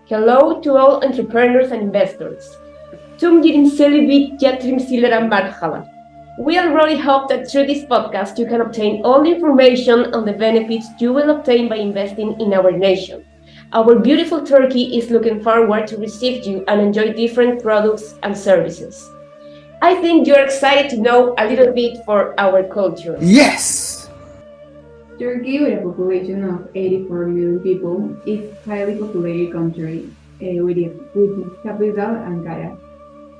Hello to all entrepreneurs and investors. Tumgirin Selivit Yatrim Sileran Barhala. We already hope that through this podcast you can obtain all the information on the benefits you will obtain by investing in our nation. Our beautiful Turkey is looking forward to receive you and enjoy different products and services. I think you're excited to know a little bit for our culture. Yes! Turkey, with a population of 84 million people, is a highly populated country with its capital Ankara.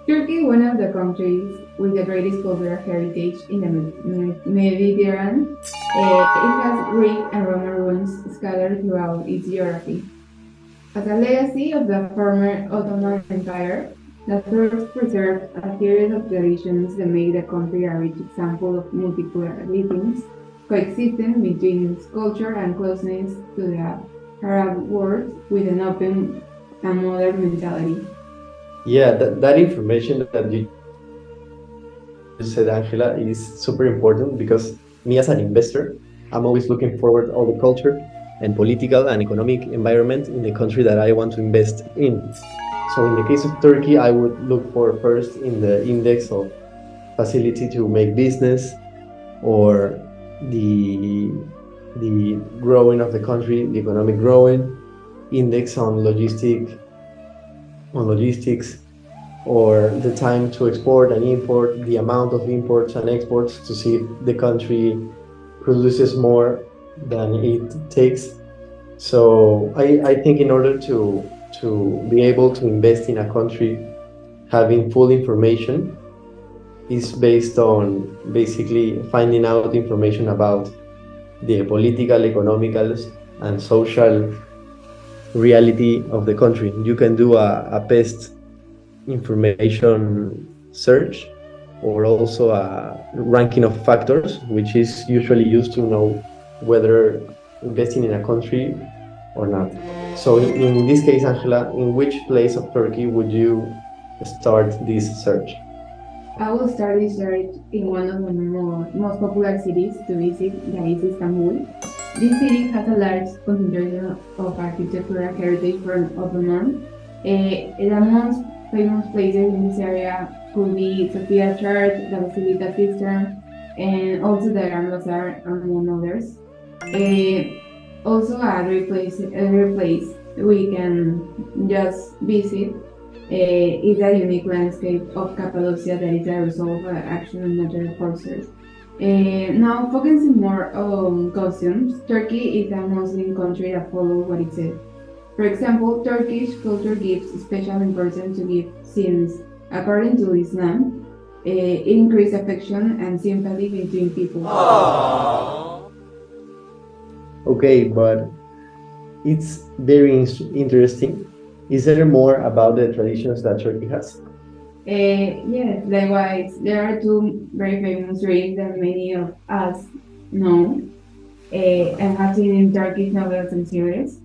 Turkey, one of the countries with the greatest cultural heritage in the Mediterranean, it has Greek and Roman ruins scattered throughout its geography. As a legacy of the former Ottoman Empire, the Turks preserved a series of traditions that make the country a rich example of multiculturalism coexisting between its culture and closeness to the Arab world with an open and modern mentality. Yeah, that information that you said, Angela, is super important because me as an investor, I'm always looking forward all the culture and political and economic environment in the country that I want to invest in. So in the case of Turkey, I would look for first in the index of facility to make business, or the growing of the country, the economic growing, index on logistics, or the time to export and import, the amount of imports and exports to see if the country produces more than it takes. So I think in order to be able to invest in a country, having full information is based on basically finding out information about the political, economical, and social reality of the country. You can do a best information search, or also a ranking of factors, which is usually used to know whether investing in a country or not. So in this case, Angela, in which place of Turkey would you start this search? I will start this search in one of the most popular cities to visit, that is Istanbul. This city has a large concentration of architectural heritage from Ottoman. The most famous places in this area could be Sophia Church, the Basilica Sistine, and also the Grand Bazaar, among others. Also, every place we can just visit is a unique landscape of Cappadocia that is a result of action of natural forces. Now, focusing more on customs, Turkey is a Muslim country that follows what it says. For example, Turkish culture gives special importance to gifts since, according to Islam, it increases affection and sympathy between people. Okay, but it's very interesting. Is there more about the traditions that Turkey has? Yes, likewise, there are two very famous drinks that many of us know and have seen in Turkish novels and series,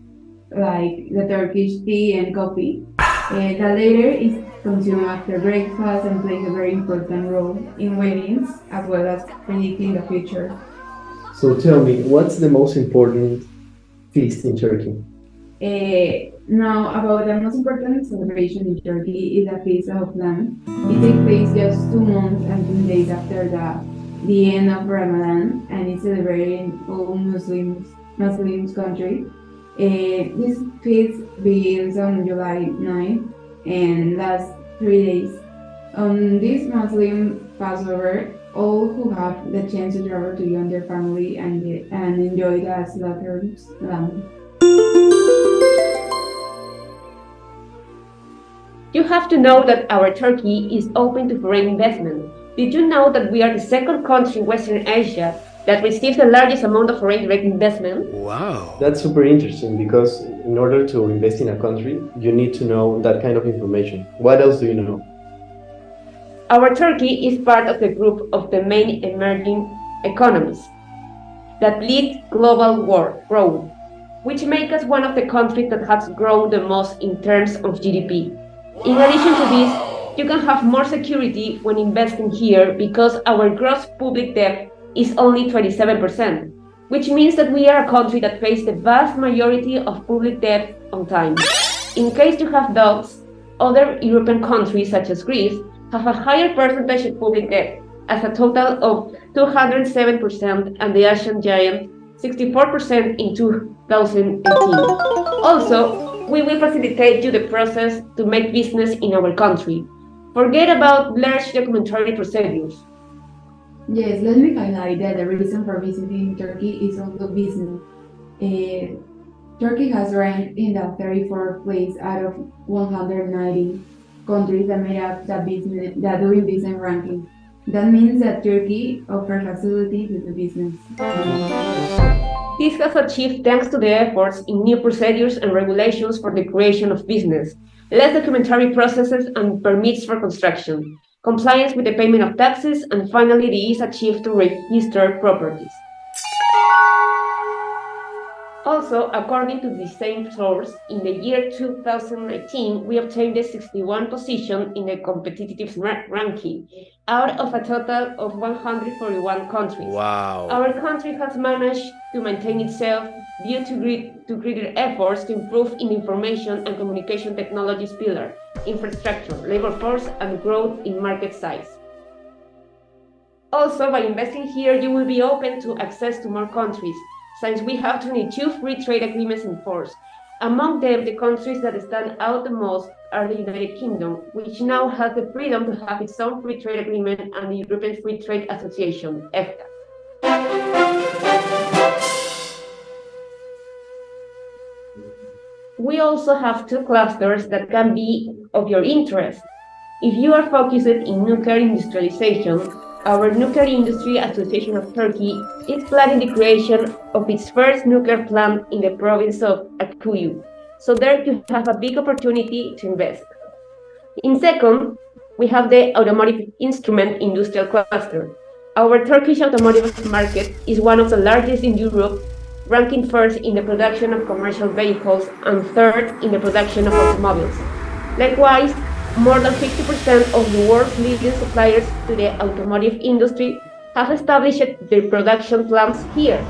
like the Turkish tea and coffee. The latter is consumed after breakfast and plays a very important role in weddings as well as predicting the future. So tell me, what's the most important feast in Turkey? Now, about the most important celebration in Turkey is the Feast of Lamb. It takes place just 2 months and 10 days after the end of Ramadan, and it's celebrated in all Muslims country. This feast begins on July 9th and lasts 3 days. On this Muslim Passover, all who have the chance to travel to join their family and enjoy the slaughtered lamb. You have to know that our Turkey is open to foreign investment. Did you know that we are the second country in Western Asia that receives the largest amount of foreign direct investment? Wow. That's super interesting because in order to invest in a country, you need to know that kind of information. What else do you know? Our Turkey is part of the group of the main emerging economies that lead global growth, which make us one of the countries that has grown the most in terms of GDP. In addition to this, you can have more security when investing here because our gross public debt is only 27%, which means that we are a country that pays the vast majority of public debt on time. In case you have doubts, other European countries such as Greece have a higher percentage of public debt, as a total of 207%, and the Asian giant 64% in 2018. Also, we will facilitate you the process to make business in our country. Forget about large documentary procedures. Yes, let me highlight that the reason for visiting Turkey is also business. Turkey has ranked in the 34th place out of 190 countries that made up the doing business ranking. That means that Turkey offers facility to do business. This has achieved thanks to the efforts in new procedures and regulations for the creation of business, less documentary processes and permits for construction, compliance with the payment of taxes, and finally the ease achieved to register properties. Also, according to the same source, in the year 2019, we obtained the 61st position in the competitive ranking out of a total of 141 countries. Wow. Our country has managed to maintain itself due to greater efforts to improve in information and communication technologies pillar, infrastructure, labor force, and growth in market size. Also, by investing here, you will be open to access to more countries, since we have 22 free trade agreements in force. Among them, the countries that stand out the most are the United Kingdom, which now has the freedom to have its own free trade agreement, and the European Free Trade Association, EFTA. We also have two clusters that can be of your interest. If you are focused in nuclear industrialization, our Nuclear Industry Association of Turkey is planning the creation of its first nuclear plant in the province of Akkuyu. So there you have a big opportunity to invest. In second, we have the Automotive Instrument Industrial Cluster. Our Turkish automotive market is one of the largest in Europe, ranking first in the production of commercial vehicles and third in the production of automobiles. Likewise, more than 50% of the world's leading suppliers to the automotive industry have established their production plants here.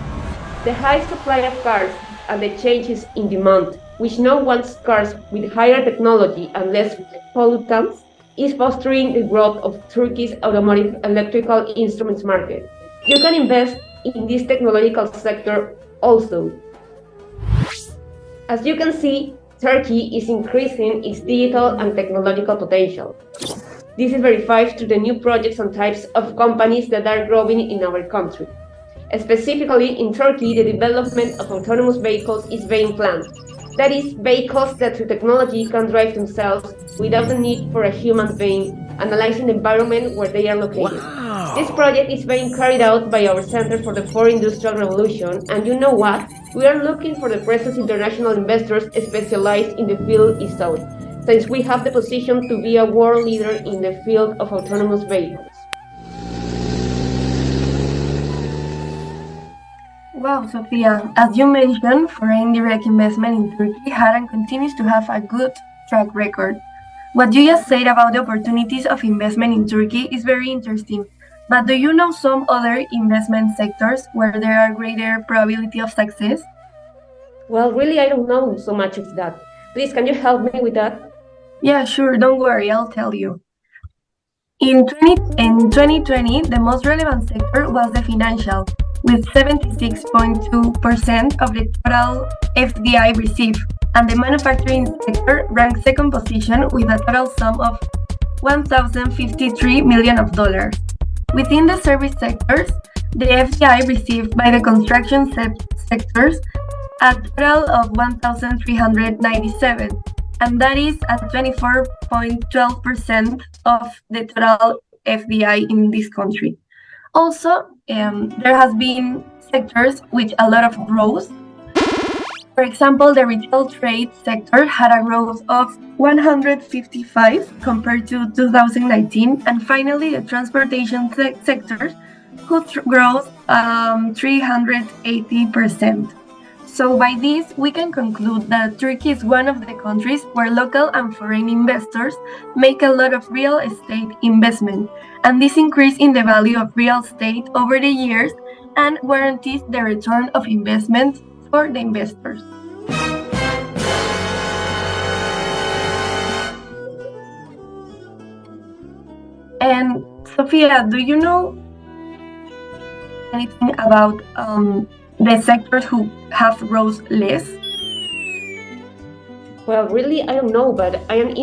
The high supply of cars and the changes in demand, which now wants cars with higher technology and less pollutants, is fostering the growth of Turkey's automotive electrical instruments market. You can invest in this technological sector also. As you can see, Turkey is increasing its digital and technological potential. This is verified through the new projects and types of companies that are growing in our country. Specifically, in Turkey, the development of autonomous vehicles is being planned. That is, vehicles that through technology can drive themselves without the need for a human being, analyzing the environment where they are located. Wow. This project is being carried out by our Center for the Fourth Industrial Revolution, and you know what? We are looking for the presence international investors specialized in the field itself, since we have the position to be a world leader in the field of autonomous vehicles. Wow, Sofia, as you mentioned, foreign direct investment in Turkey had and continues to have a good track record. What you just said about the opportunities of investment in Turkey is very interesting. But do you know some other investment sectors where there are greater probability of success? Well, really, I don't know so much of that. Please, can you help me with that? Yeah, sure, don't worry, I'll tell you. In 2020, the most relevant sector was the financial, with 76.2% of the total FDI received, and the manufacturing sector ranked second position with a total sum of $1,053 million. Within the service sectors, the FDI received by the construction sectors a total of 1,397, and that is at 24.12% of the total FDI in this country. Also, there has been sectors with a lot of growth. For example, the retail trade sector had a growth of 155 compared to 2019, and finally, the transportation sector could grow 380%. So by this, we can conclude that Turkey is one of the countries where local and foreign investors make a lot of real estate investment, and this increase in the value of real estate over the years and guarantees the return of investment for the investors. Sophia, do you know anything about the sectors who have rose less? Well, really, I don't know, but I am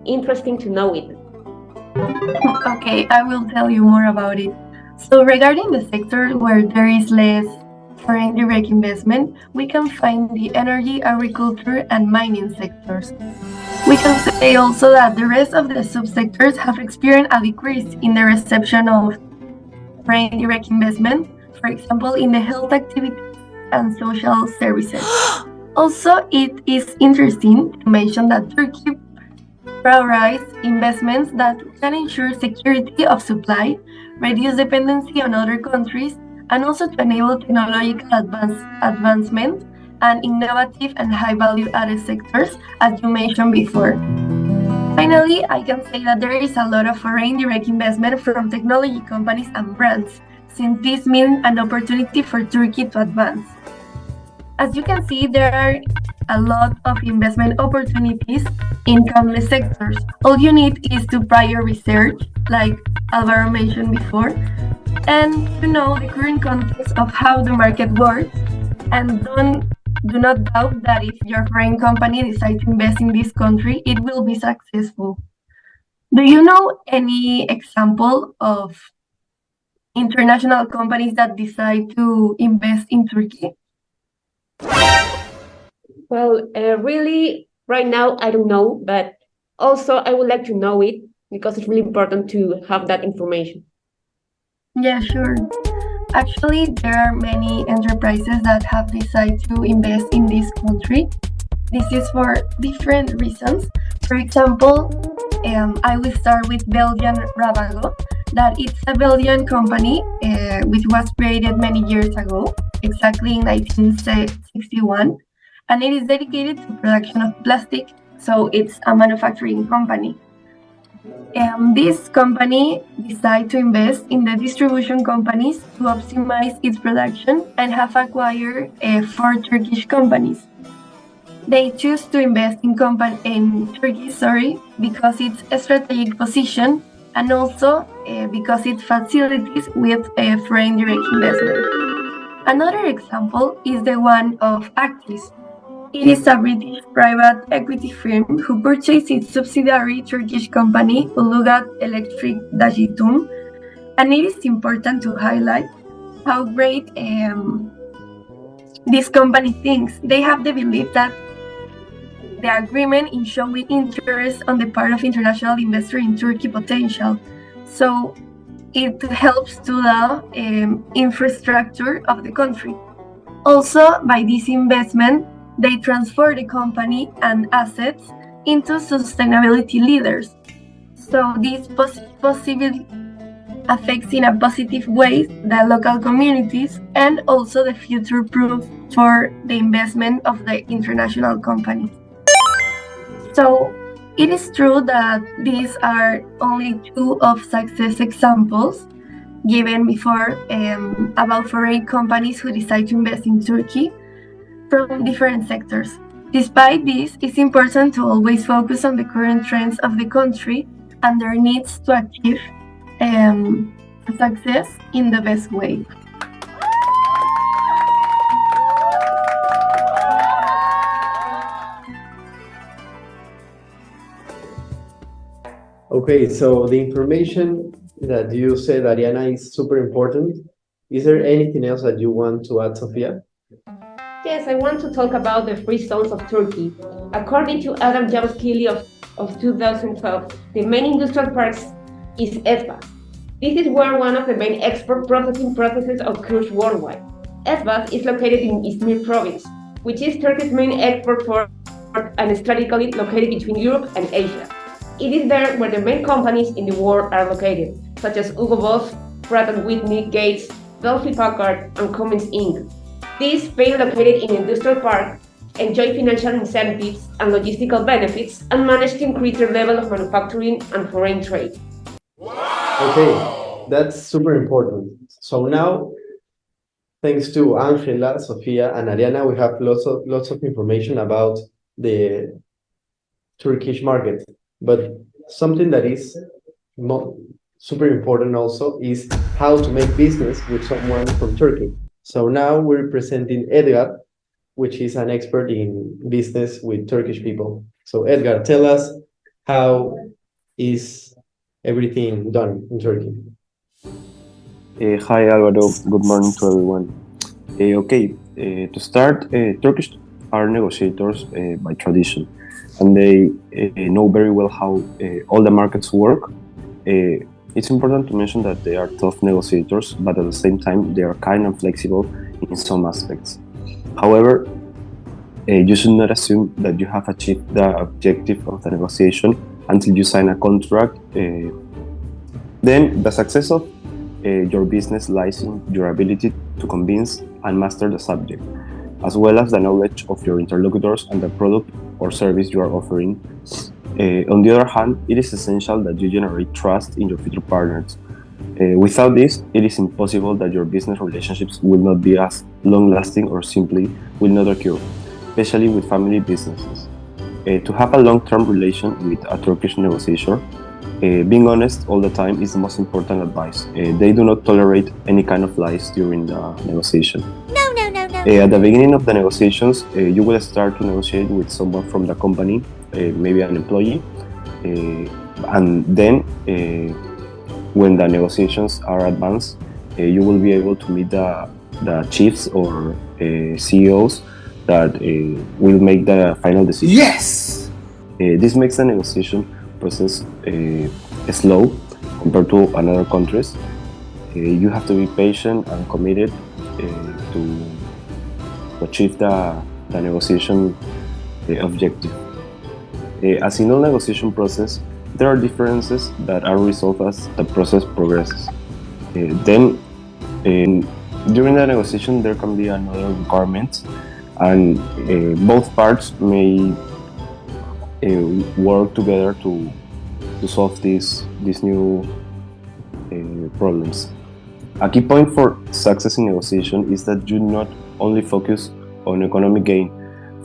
interesting to know it. Okay, I will tell you more about it. So, regarding the sector where there is less foreign direct investment, we can find the energy, agriculture, and mining sectors. We can say also that the rest of the subsectors have experienced a decrease in the reception of foreign direct investment, for example, in the health activities and social services. Also, it is interesting to mention that Turkey prioritizes investments that can ensure security of supply, reduce dependency on other countries, and also to enable technological advancement and innovative and high value added sectors, as you mentioned before. Finally, I can say that there is a lot of foreign direct investment from technology companies and brands, since this means an opportunity for Turkey to advance. As you can see, there are a lot of investment opportunities in countless sectors. All you need is to prior research, like Alvaro mentioned before, and to know the current context of how the market works. And do not doubt that if your foreign company decides to invest in this country, it will be successful. Do you know any example of international companies that decide to invest in Turkey? Well, really, right now, I don't know, but also I would like to know it because it's really important to have that information. Yeah, sure. Actually, there are many enterprises that have decided to invest in this country. This is for different reasons. For example, I will start with Belgian Ravago, that it's a Belgian company which was created many years ago, exactly in 1961, and it is dedicated to production of plastic, so it's a manufacturing company. This company decided to invest in the distribution companies to optimize its production and have acquired 4 Turkish companies. They choose to invest in Turkey, because it's a strategic position and also because it facilitates with foreign direct investment. Another example is the one of Actis. It is a British private equity firm who purchased its subsidiary Turkish company Ulugat Electric Dacitum, and it is important to highlight how great this company thinks. They have the belief that the agreement is showing interest on the part of international investors in Turkey potential. So it helps to the infrastructure of the country. Also, by this investment, they transfer the company and assets into sustainability leaders. So this possibly affects in a positive way the local communities and also the future proof for the investment of the international company. So it is true that these are only 2 of success examples given before about foreign companies who decide to invest in Turkey from different sectors. Despite this, it's important to always focus on the current trends of the country and their needs to achieve success in the best way. Okay, so the information that you said, Ariana, is super important. Is there anything else that you want to add, Sophia? Yes, I want to talk about the free zones of Turkey. According to Adam Jamskili of 2012, the main industrial parks is Esbas. This is where one of the main export processing processes occurs worldwide. Esbas is located in Izmir province, which is Turkey's main export port and strategically located between Europe and Asia. It is there where the main companies in the world are located, such as Hugo Boss, Pratt & Whitney, Gates, Bell-Packard, and Cummins Inc. These, being located in industrial park, enjoy financial incentives and logistical benefits and manage to increase their level of manufacturing and foreign trade. Okay, that's super important. So now, thanks to Angela, Sofia, and Ariana, we have lots of information about the Turkish market. But something that is super important also is how to make business with someone from Turkey. So now we're presenting Edgar, which is an expert in business with Turkish people. So Edgar, tell us how is everything done in Turkey? Hi Alvaro, good morning to everyone. To start, Turkish are negotiators by tradition, and they know very well how all the markets work. It's important to mention that they are tough negotiators, but at the same time, they are kind and flexible in some aspects. However, you should not assume that you have achieved the objective of the negotiation until you sign a contract. Then, the success of your business lies in your ability to convince and master the subject, as well as the knowledge of your interlocutors and the product or service you are offering. On the other hand, it is essential that you generate trust in your future partners. Without this, it is impossible that your business relationships will not be as long-lasting or simply will not occur, especially with family businesses. To have a long-term relation with a Turkish negotiator, being honest all the time is the most important advice. They do not tolerate any kind of lies during the negotiation. At the beginning of the negotiations, you will start to negotiate with someone from the company, maybe an employee, and then when the negotiations are advanced, you will be able to meet the chiefs or CEOs that will make the final decision. Yes! This makes the negotiation process slow compared to other countries. You have to be patient and committed to achieve the negotiation objective. As in all negotiation process, there are differences that are resolved as the process progresses. Then, during the negotiation, there can be another requirement, and both parts may work together to solve these new problems. A key point for success in negotiation is that you not only focus on economic gain.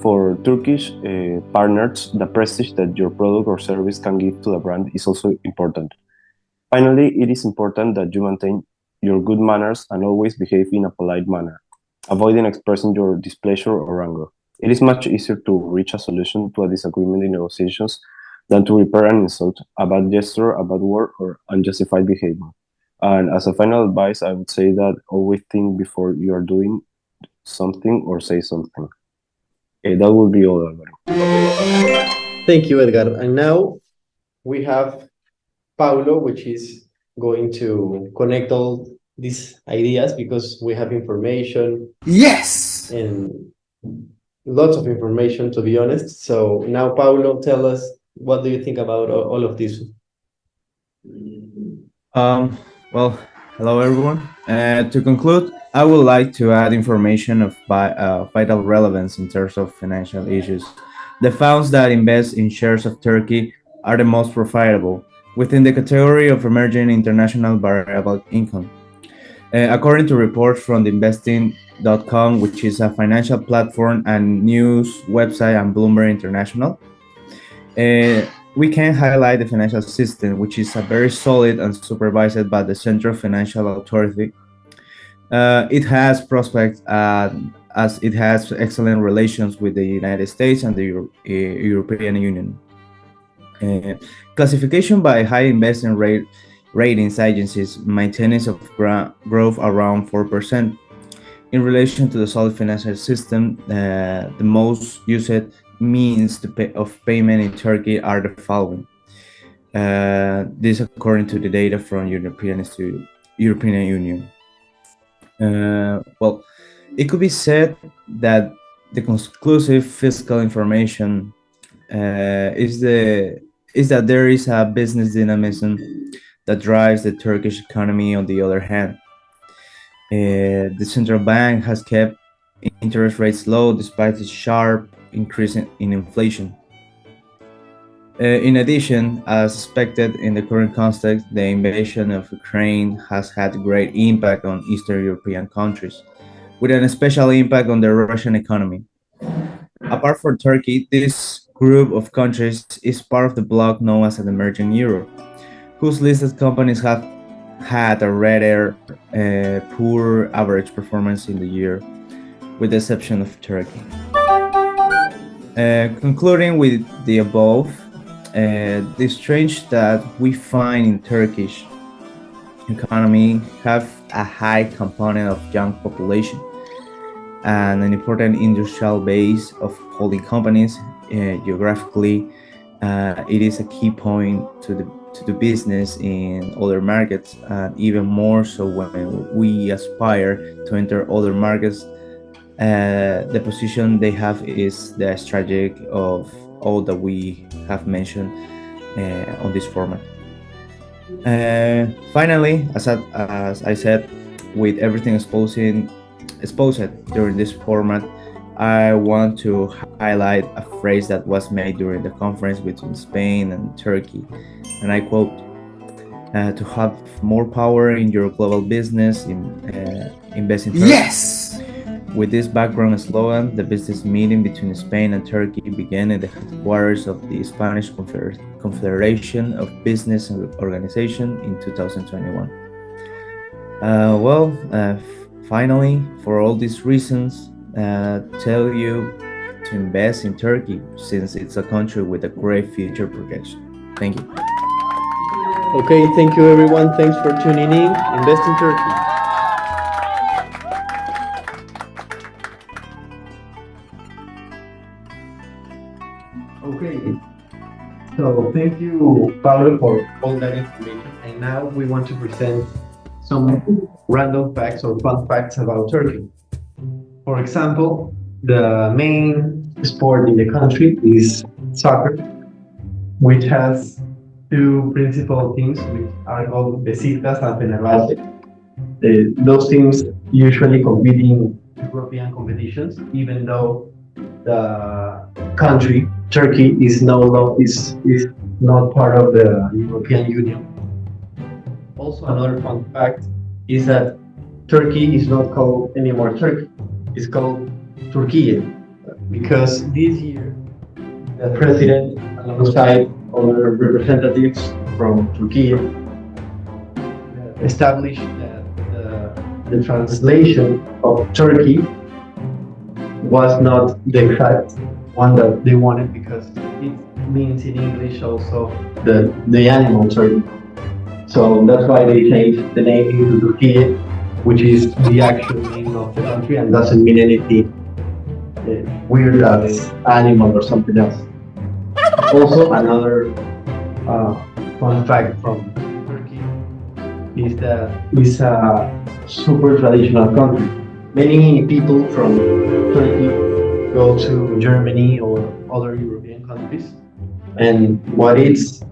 For Turkish partners, the prestige that your product or service can give to the brand is also important. Finally, it is important that you maintain your good manners and always behave in a polite manner, avoiding expressing your displeasure or anger. It is much easier to reach a solution to a disagreement in negotiations than to repair an insult, a bad gesture, a bad word, or unjustified behavior. And as a final advice, I would say that always think before you are doing something or say something. That will be all, Alvaro. Thank you, Edgar. And now we have Paulo, which is going to connect all these ideas because we have information Yes! and lots of information, to be honest. So now, Paulo, tell us, what do you think about all of this? Well, hello everyone. To conclude, I would like to add information of vital relevance in terms of financial issues. The funds that invest in shares of Turkey are the most profitable within the category of emerging international variable income. According to reports from the investing.com, which is a financial platform and news website, and Bloomberg International, we can highlight the financial system, which is a very solid and supervised by the Central Financial Authority. It has prospects as it has excellent relations with the United States and the European Union. Classification by high investment ratings agencies, maintenance of growth around 4%. In relation to the solid financial system, the most used means of payment in Turkey are the following. This according to the data from European Union. Well, it could be said that the conclusive fiscal information is that there is a business dynamism that drives the Turkish economy. On the other hand, the central bank has kept interest rates low despite the sharp increase in inflation. In addition, as expected in the current context, the invasion of Ukraine has had great impact on Eastern European countries, with an special impact on the Russian economy. Apart from Turkey, this group of countries is part of the bloc known as the Emerging Europe, whose listed companies have had a rather poor average performance in the year, with the exception of Turkey. Concluding with the above, the strange that we find in Turkish economy have a high component of young population and an important industrial base of holding companies. Geographically, it is a key point to the business in other markets, and even more so when we aspire to enter other markets. The position they have is the strategic of all that we have mentioned on this format. Finally, as I said, with everything exposed during this format, I want to highlight a phrase that was made during the conference between Spain and Turkey, and I quote, to have more power in your global business, invest in Turkey. Yes! With this background slogan, the business meeting between Spain and Turkey began at the headquarters of the Spanish Confederation of Business Organization in 2021. Finally, for all these reasons, tell you to invest in Turkey since it's a country with a great future projection. Thank you. Okay, thank you everyone. Thanks for tuning in. Invest in Turkey. Okay, so thank you, Pablo, for all that information. And now we want to present some random facts or fun facts about Turkey. For example, the main sport in the country is soccer, which has two principal teams, which are called Besiktas and Fenerbahce. Those teams usually compete in European competitions, even though the country, Turkey, is not part of the European Union. Also, another fun fact is that Turkey is not called anymore Turkey. It's called Turkey, because this year the president, alongside other representatives from Turkey, established that the translation of Turkey was not the exact one that they wanted, because it means in English also the animal turkey. So that's why they changed the name into Turkey, which is the actual name of the country and doesn't mean anything weird as animal or something else. Also, another fun fact from Turkey is that it's a super traditional country. Many people from Turkey go to Germany or other European countries, and what is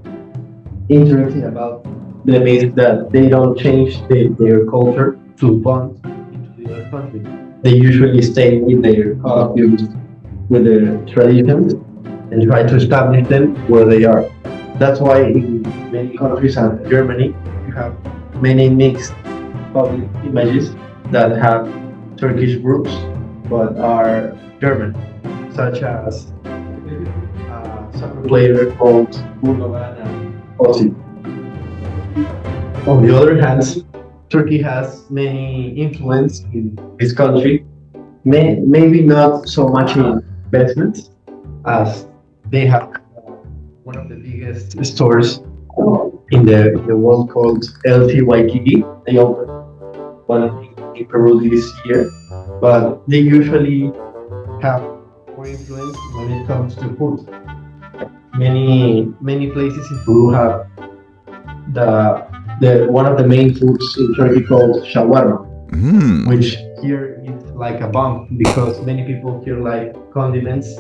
interesting about them is that they don't change their culture to bond into the other country. They usually stay with their costumes, with their traditions, and try to establish them where they are. That's why in many countries, and Germany, you have many mixed public images that have Turkish roots but are German, such as a soccer player called Gundogan and Ozil. On the other hand, Turkey has many influence in this country, maybe not so much in investments, as they have one of the biggest stores in the world called LT Waikiki. They opened one in Peru this year, but they usually have more influence when it comes to food. Many places in Peru have the one of the main foods in Turkey called shawarma, which here is like a bomb because many people here like condiments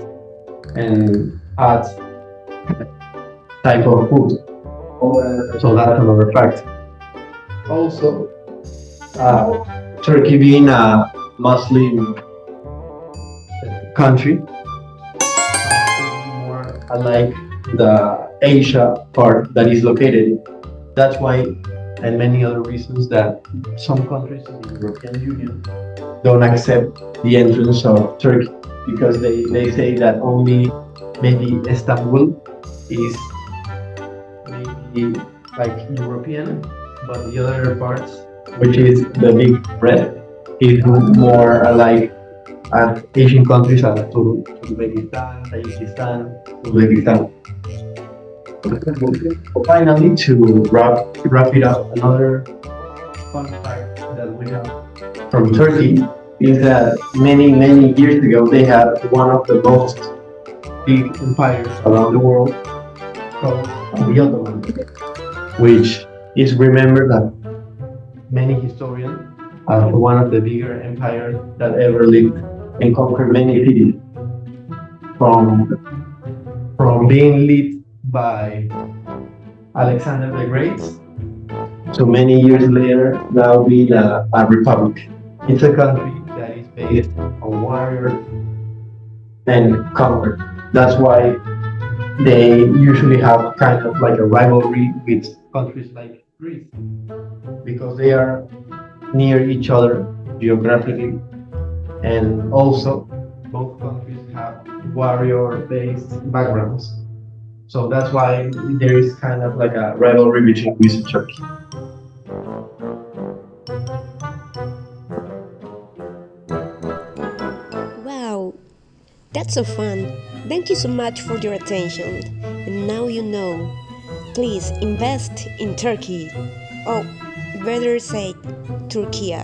and add type of food. So that's another fact. Also, Turkey being a Muslim country, more unlike the Asia part that is located. That's why, and many other reasons, that some countries in the European Union don't accept the entrance of Turkey, because they say that only maybe Istanbul is maybe like European, but the other parts, which is the big red, is more like Asian countries as Uzbekistan, Tajikistan, Uzbekistan. Finally, to wrap it up, another fun fact that we have from Turkey is that many years ago they had one of the most big empires around the world called the Ottoman, which is remembered that many historians as one of the bigger empires that ever lived and conquered many cities from being led by Alexander the Great to many years later now being a republic. It's a country that is based on warriors and conquer. That's why they usually have kind of like a rivalry with countries like Greece because they are near each other geographically, and also both countries have warrior-based backgrounds. So that's why there is kind of like a rivalry between Greece and Turkey. Wow, that's so fun. Thank you so much for your attention. And now you know. Please invest in Turkey. Oh, better say Turkey.